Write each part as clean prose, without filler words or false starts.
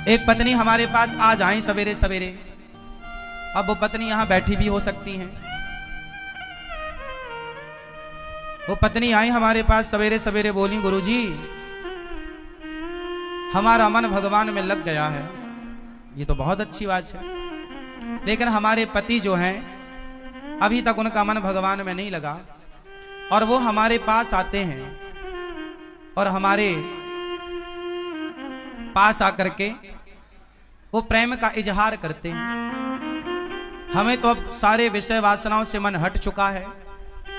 एक पत्नी हमारे पास आ जाए सवेरे सवेरे, अब वो पत्नी यहां बैठी भी हो सकती हैं। वो पत्नी आई हमारे पास सवेरे सवेरे, बोली गुरुजी हमारा मन भगवान में लग गया है। ये तो बहुत अच्छी बात है, लेकिन हमारे पति जो हैं अभी तक उनका मन भगवान में नहीं लगा, और वो हमारे पास आते हैं और हमारे पास आकर के वो प्रेम का इजहार करते हैं। हमें तो अब सारे विषय वासनाओं से मन हट चुका है,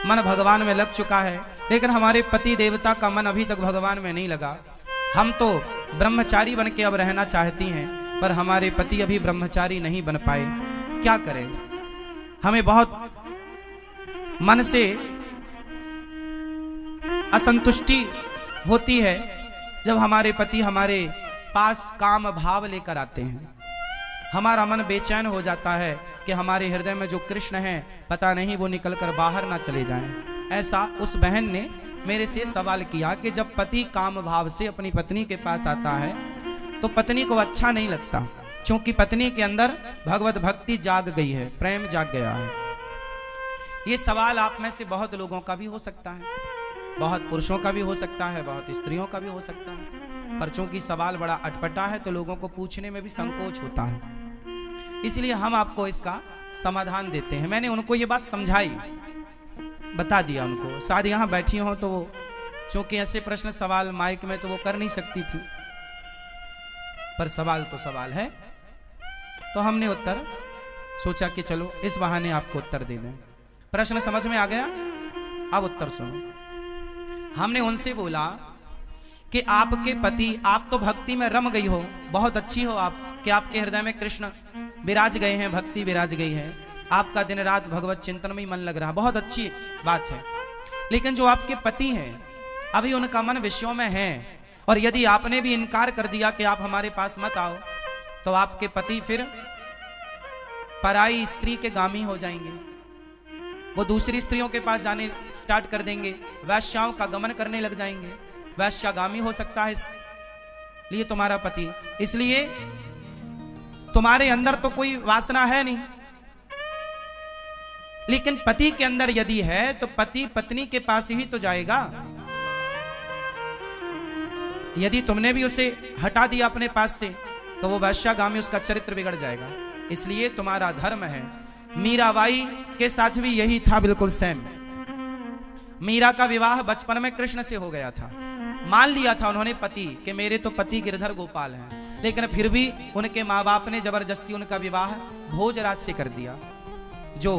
मन भगवान में लग चुका है, लेकिन हमारे पति देवता का मन अभी तक भगवान में नहीं लगा। हम तो ब्रह्मचारी बन के अब रहना चाहती हैं, पर हमारे पति अभी ब्रह्मचारी नहीं बन पाए। क्या करें? हमें बहुत मन से असंतुष्टि होती है जब हमारे पति हमारे पास काम भाव लेकर आते हैं। हमारा मन बेचैन हो जाता है कि हमारे हृदय में जो कृष्ण हैं पता नहीं वो निकलकर बाहर ना चले जाएं। ऐसा उस बहन ने मेरे से सवाल किया कि जब पति काम भाव से अपनी पत्नी के पास आता है तो पत्नी को अच्छा नहीं लगता, क्योंकि पत्नी के अंदर भगवत भक्ति जाग गई है, प्रेम जाग गया है। ये सवाल आप में से बहुत लोगों का भी हो सकता है, बहुत पुरुषों का भी हो सकता है, बहुत स्त्रियों का भी हो सकता है, पर चूंकि सवाल बड़ा अटपटा है तो लोगों को पूछने में भी संकोच होता है, इसलिए हम आपको इसका समाधान देते हैं। मैंने उनको ये बात समझाई, बता दिया उनको। शायद यहाँ बैठी हो तो वो चूंकि ऐसे प्रश्न सवाल माइक में तो वो कर नहीं सकती थी, पर सवाल तो सवाल है, तो हमने उत्तर सोचा कि चलो इस बहाने आपको उत्तर दे दें। प्रश्न समझ में आ गया? अब उत्तर सुनो। हमने उनसे बोला कि आपके पति, आप तो भक्ति में रम गई हो, बहुत अच्छी हो आप, कि आपके हृदय में कृष्ण विराज गए हैं, भक्ति विराज गई है, आपका दिन रात भगवत चिंतन में ही मन लग रहा, बहुत अच्छी बात है। लेकिन जो आपके पति हैं अभी उनका मन विषयों में है, और यदि आपने भी इनकार कर दिया कि आप हमारे पास मत आओ, तो आपके पति फिर पराई स्त्री के गामी हो जाएंगे, वो दूसरी स्त्रियों के पास जाने स्टार्ट कर देंगे, वैश्याओं का गमन करने लग जाएंगे, वैश्यागामी हो सकता है इसलिए तुम्हारा पति। इसलिए तुम्हारे अंदर तो कोई वासना है नहीं, लेकिन पति के अंदर यदि है तो पति पत्नी के पास ही तो जाएगा। यदि तुमने भी उसे हटा दिया अपने पास से तो वो वैश्यागामी, उसका चरित्र बिगड़ जाएगा। इसलिए तुम्हारा धर्म है। मीराबाई के साथ भी यही था, बिल्कुल सेम। मीरा का विवाह बचपन में कृष्ण से हो गया था, मान लिया था उन्होंने पति कि मेरे तो पति गिरधर गोपाल हैं, लेकिन फिर भी उनके माँ बाप ने जबरदस्ती उनका विवाह भोजराज से कर दिया, जो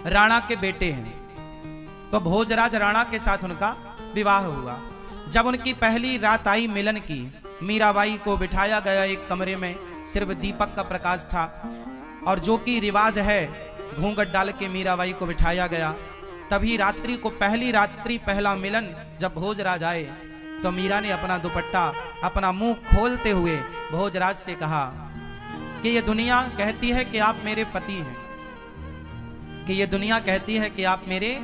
राणा के बेटे हैं। तो भोजराज राणा के साथ उनका विवाह हुआ। जब उनकी पहली रात आई मिलन की, मीराबाई को बिठाया गया एक कमरे में, सिर्फ दीपक का प्रकाश था, और जो कि रिवाज है घूंघट डाल के मीराबाई को बिठाया गया। तभी रात्रि को, पहली रात्रि पहला मिलन जब भोजराज आए तो मीरा ने अपना दुपट्टा, अपना मुंह खोलते हुए भोजराज से कहा कि ये दुनिया कहती है कि आप मेरे पति हैं, कि ये दुनिया कहती है कि आप मेरे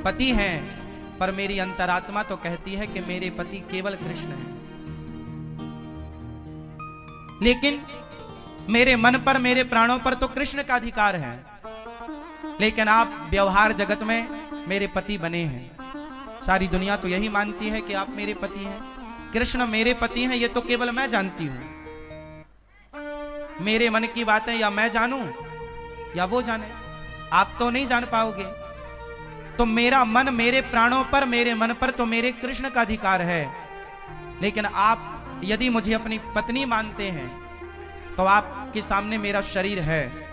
पति हैं, पर मेरी अंतरात्मा तो कहती है कि मेरे पति केवल कृष्ण हैं। लेकिन मेरे मन पर, मेरे प्राणों पर तो कृष्ण का अधिकार है, लेकिन आप व्यवहार जगत में मेरे पति बने हैं। सारी दुनिया तो यही मानती है कि आप मेरे पति हैं, कृष्ण मेरे पति हैं, ये तो केवल मैं जानती हूं। मेरे मन की बातें या मैं जानूं या वो जाने, आप तो नहीं जान पाओगे। तो मेरा मन, मेरे प्राणों पर, मेरे मन पर तो मेरे कृष्ण का अधिकार है, लेकिन आप यदि मुझे अपनी पत्नी मानते हैं तो आपके सामने मेरा शरीर है।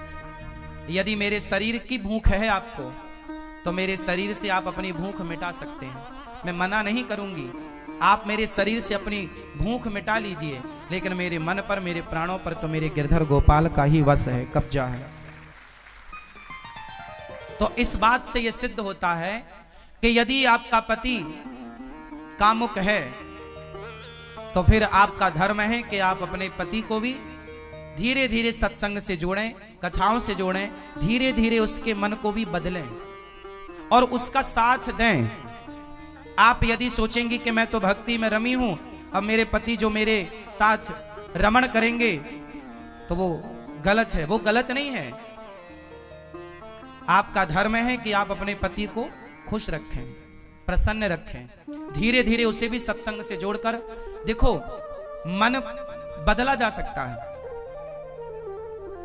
यदि मेरे शरीर की भूख है आपको, तो मेरे शरीर से आप अपनी भूख मिटा सकते हैं, मैं मना नहीं करूंगी। आप मेरे शरीर से अपनी भूख मिटा लीजिए, लेकिन मेरे मन पर, मेरे प्राणों पर तो मेरे गिरधर गोपाल का ही वश है, कब्जा है। तो इस बात से यह सिद्ध होता है कि यदि आपका पति कामुक है तो फिर आपका धर्म है कि आप अपने पति को भी धीरे धीरे सत्संग से जोड़ें, कथाओं से जोड़ें, धीरे धीरे उसके मन को भी बदलें और उसका साथ दें। आप यदि सोचेंगी कि मैं तो भक्ति में रमी हूं, अब मेरे पति जो मेरे साथ रमण करेंगे तो वो गलत है, वो गलत नहीं है। आपका धर्म है कि आप अपने पति को खुश रखें, प्रसन्न रखें। धीरे धीरे उसे भी सत्संग से जोड़कर देखो, मन बदला जा सकता है,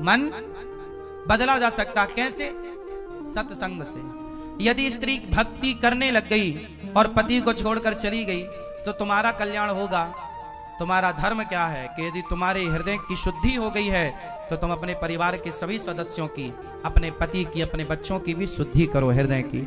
मन बदला जा सकता है। कैसे? सत्संग से। यदि स्त्री भक्ति करने लग गई और पति को छोड़कर चली गई तो तुम्हारा कल्याण होगा। तुम्हारा धर्म क्या है कि यदि तुम्हारे हृदय की शुद्धि हो गई है तो तुम अपने परिवार के सभी सदस्यों की, अपने पति की, अपने बच्चों की भी शुद्धि करो हृदय की,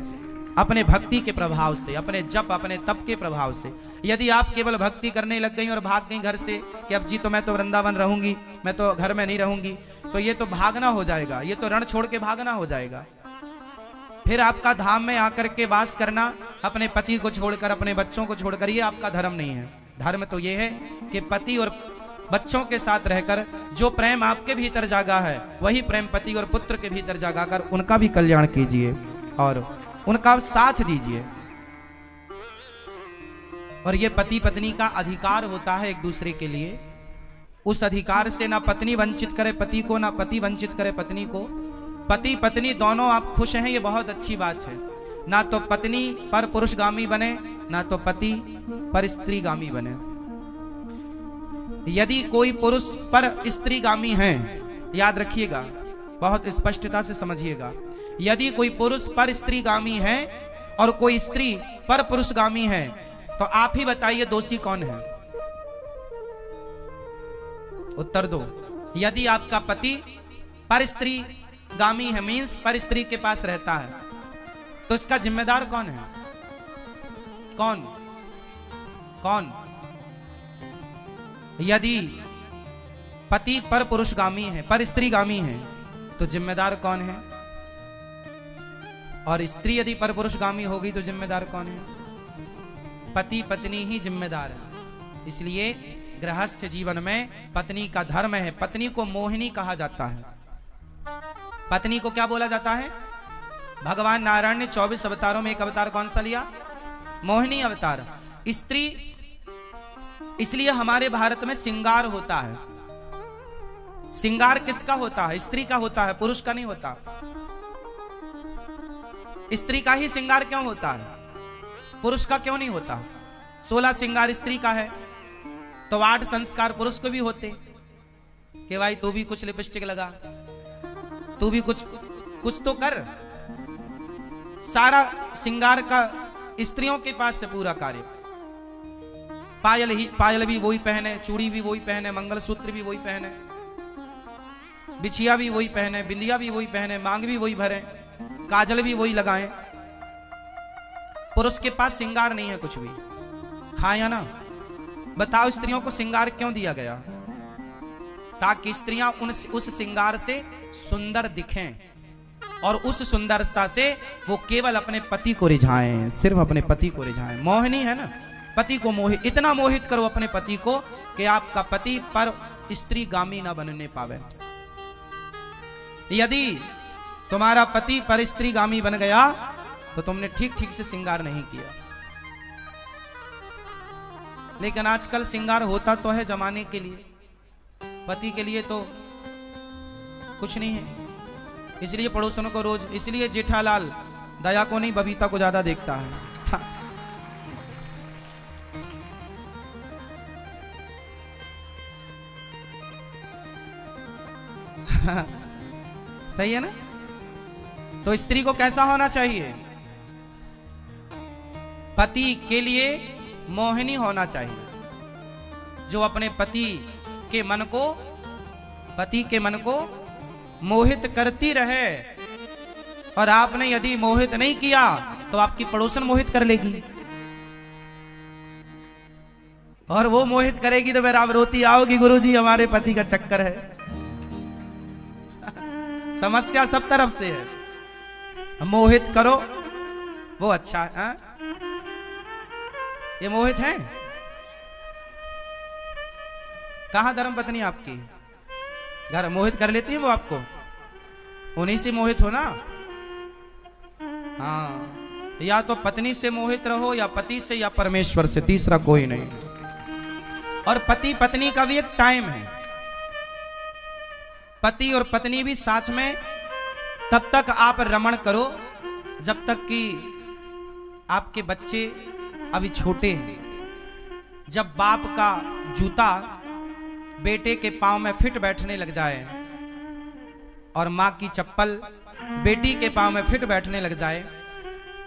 अपने भक्ति के प्रभाव से, अपने जप, अपने तप के प्रभाव से। यदि आप केवल भक्ति करने लग गई और भाग गई घर से कि अब जी तो मैं तो वृंदावन रहूंगी, मैं तो घर में नहीं रहूंगी, तो ये तो भागना हो जाएगा, ये तो रण छोड़ के भागना हो जाएगा। फिर आपका धाम में आकर के वास करना, अपने पति को छोड़कर, अपने बच्चों को छोड़कर, ये आपका धर्म नहीं है। धर्म तो ये है कि पति और बच्चों के साथ रहकर जो प्रेम आपके भीतर जागा है वही प्रेम पति और पुत्र के भीतर जागा कर उनका भी कल्याण कीजिए और उनका साथ दीजिए। और ये पति पत्नी का अधिकार होता है एक दूसरे के लिए। उस अधिकार से ना पत्नी वंचित करे पति को, ना पति वंचित करे पत्नी को। पति पत्नी दोनों आप खुश हैं, ये बहुत अच्छी बात है। ना तो पत्नी पर पुरुषगामी बने, ना तो पति पर स्त्रीगामी बने। यदि कोई पुरुष पर स्त्रीगामी है, याद रखिएगा, बहुत स्पष्टता से समझिएगा, यदि कोई पुरुष पर स्त्रीगामी है और कोई स्त्री पर पुरुषगामी है तो आप ही बताइए दोषी कौन है? उत्तर दो। यदि आपका पति पर स्त्रीगामी है, मीन्स पर स्त्री के पास रहता है, तो इसका जिम्मेदार कौन है? कौन? कौन? यदि पति पर पुरुषगामी है, पर स्त्रीगामी है, तो जिम्मेदार कौन है? और स्त्री यदि पर पुरुषगामी होगी तो जिम्मेदार कौन है? पति पत्नी ही जिम्मेदार है। इसलिए गृहस्थ जीवन में पत्नी का धर्म है। पत्नी को मोहिनी कहा जाता है। पत्नी को क्या बोला जाता है? भगवान नारायण ने 24 अवतारों में एक अवतार कौन सा लिया? मोहिनी अवतार। स्त्री, इसलिए हमारे भारत में श्रृंगार होता है। श्रृंगार किसका होता है? स्त्री का होता है, पुरुष का नहीं होता। स्त्री का ही श्रृंगार क्यों होता है? पुरुष का क्यों नहीं होता? 16 श्रृंगार स्त्री का है तो 8 संस्कार पुरुष को भी होते कि भाई तू भी कुछ लिपस्टिक लगा, तू भी कुछ तो कर। सारा श्रृंगार का स्त्रियों के पास से पूरा कार्य। पायल भी वही पहने, चूड़ी भी वही पहने, मंगलसूत्र भी वही पहने, बिछिया भी वही पहने, बिंदिया भी वही पहने, मांग भी वही भरे, काजल भी वही लगाएं। पुरुष के पास श्रृंगार नहीं है कुछ भी। हाँ या ना? बताओ स्त्रियों को श्रृंगार क्यों दिया गया? ताकि स्त्रियां उस श्रृंगार से सुंदर दिखें और उस सुंदरता से वो केवल अपने पति को रिझाएं, सिर्फ अपने पति को रिझाएं। मोहिनी है ना, पति को इतना मोहित करो अपने पति को कि आपका पति पर स्त्रीगामी ना बनने पावे। यदि तुम्हारा पति पर स्त्रीगामी बन गया तो तुमने ठीक ठीक से श्रृंगार नहीं किया। लेकिन आजकल श्रृंगार होता तो है जमाने के लिए, पति के लिए तो कुछ नहीं है। इसलिए पड़ोसनों को रोज, इसलिए जेठालाल दया को नहीं बबीता को ज्यादा देखता है। सही है ना? तो स्त्री को कैसा होना चाहिए? पति के लिए मोहिनी होना चाहिए, जो अपने पति के मन को मोहित करती रहे। और आपने यदि मोहित नहीं किया तो आपकी पड़ोसन मोहित कर लेगी, और वो मोहित करेगी तो फिर आप रोती आओगी, गुरुजी हमारे पति का चक्कर है। समस्या सब तरफ से है। मोहित करो वो अच्छा है। ये मोहित है? कहां धर्म पत्नी आपकी? घर मोहित कर लेती है वो आपको, उन्हीं से मोहित हो ना। हाँ, या तो पत्नी से मोहित रहो, या पति से, या परमेश्वर से, तीसरा कोई नहीं। और पति पत्नी का भी एक टाइम है। पति और पत्नी भी साथ में तब तक आप रमण करो जब तक कि आपके बच्चे अभी छोटे हैं। जब बाप का जूता बेटे के पांव में फिट बैठने लग जाए और माँ की चप्पल बेटी के पांव में फिट बैठने लग जाए,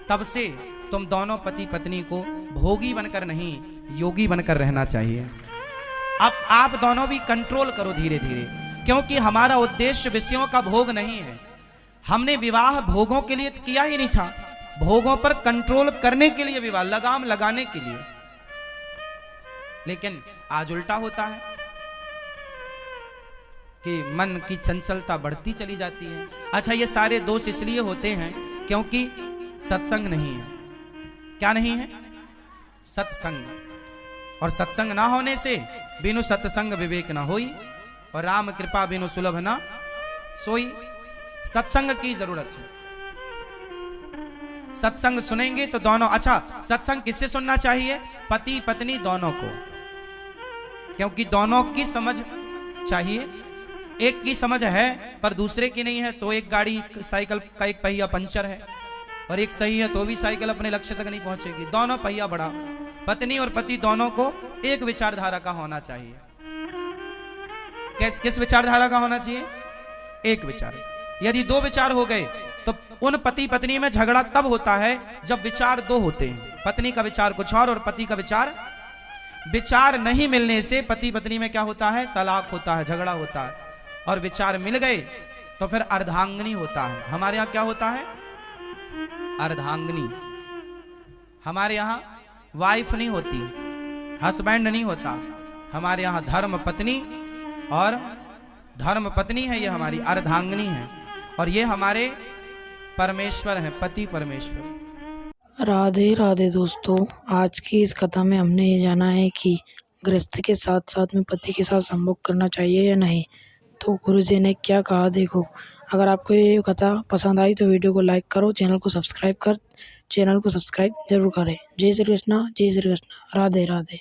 तब से तुम दोनों पति पत्नी को भोगी बनकर नहीं योगी बनकर रहना चाहिए। अब आप दोनों भी कंट्रोल करो धीरे धीरे, क्योंकि हमारा उद्देश्य विषयों का भोग नहीं है। हमने विवाह भोगों के लिए किया ही नहीं था, भोगों पर कंट्रोल करने के लिए विवाह, लगाम लगाने के लिए। लेकिन आज उल्टा होता है कि मन की चंचलता बढ़ती चली जाती है। अच्छा, ये सारे दोष इसलिए होते हैं क्योंकि सत्संग नहीं है। क्या नहीं है? सत्संग। और सत्संग ना होने से बिनु सत्संग विवेक ना होई, और राम कृपा बिनु सुलभ ना सोई। सत्संग की जरूरत है। सत्संग सुनेंगे तो दोनों, अच्छा सत्संग किससे सुनना चाहिए? पति पत्नी दोनों को, क्योंकि दोनों की समझ चाहिए। एक की समझ है पर दूसरे की नहीं है, तो एक गाड़ी साइकिल का एक पहिया पंचर है, और एक सही है तो भी साइकिल अपने लक्ष्य तक नहीं पहुंचेगी। दोनों पहिया बड़ा। पत्नी और पति दोनों को एक विचारधारा का होना चाहिए। किस विचारधारा का होना चाहिए? एक विचार। यदि दो विचार हो गए तो उन पति पत्नी में झगड़ा तब होता है जब विचार दो होते हैं। पत्नी का विचार कुछ और पति का विचार नहीं मिलने से पति पत्नी में क्या होता है? तलाक होता है, झगड़ा होता है। और विचार मिल गए तो फिर अर्धांगिनी होता है। हमारे यहाँ क्या होता है? अर्धांगिनी। हमारे यहाँ वाइफ नहीं होती, हस्बैंड नहीं होता। हमारे यहाँ धर्म पत्नी, और धर्म पत्नी है, ये हमारी अर्धांगिनी है, और ये हमारे परमेश्वर हैं, पति परमेश्वर। राधे राधे दोस्तों, आज की इस कथा में हमने ये जाना है कि गृहस्थ के साथ साथ में पति के साथ संभोग करना चाहिए या नहीं। तो गुरुजी ने क्या कहा देखो। अगर आपको ये कथा पसंद आई तो वीडियो को लाइक करो, चैनल को सब्सक्राइब जरूर करें। जय श्री कृष्णा, जय श्री कृष्णा, राधे राधे।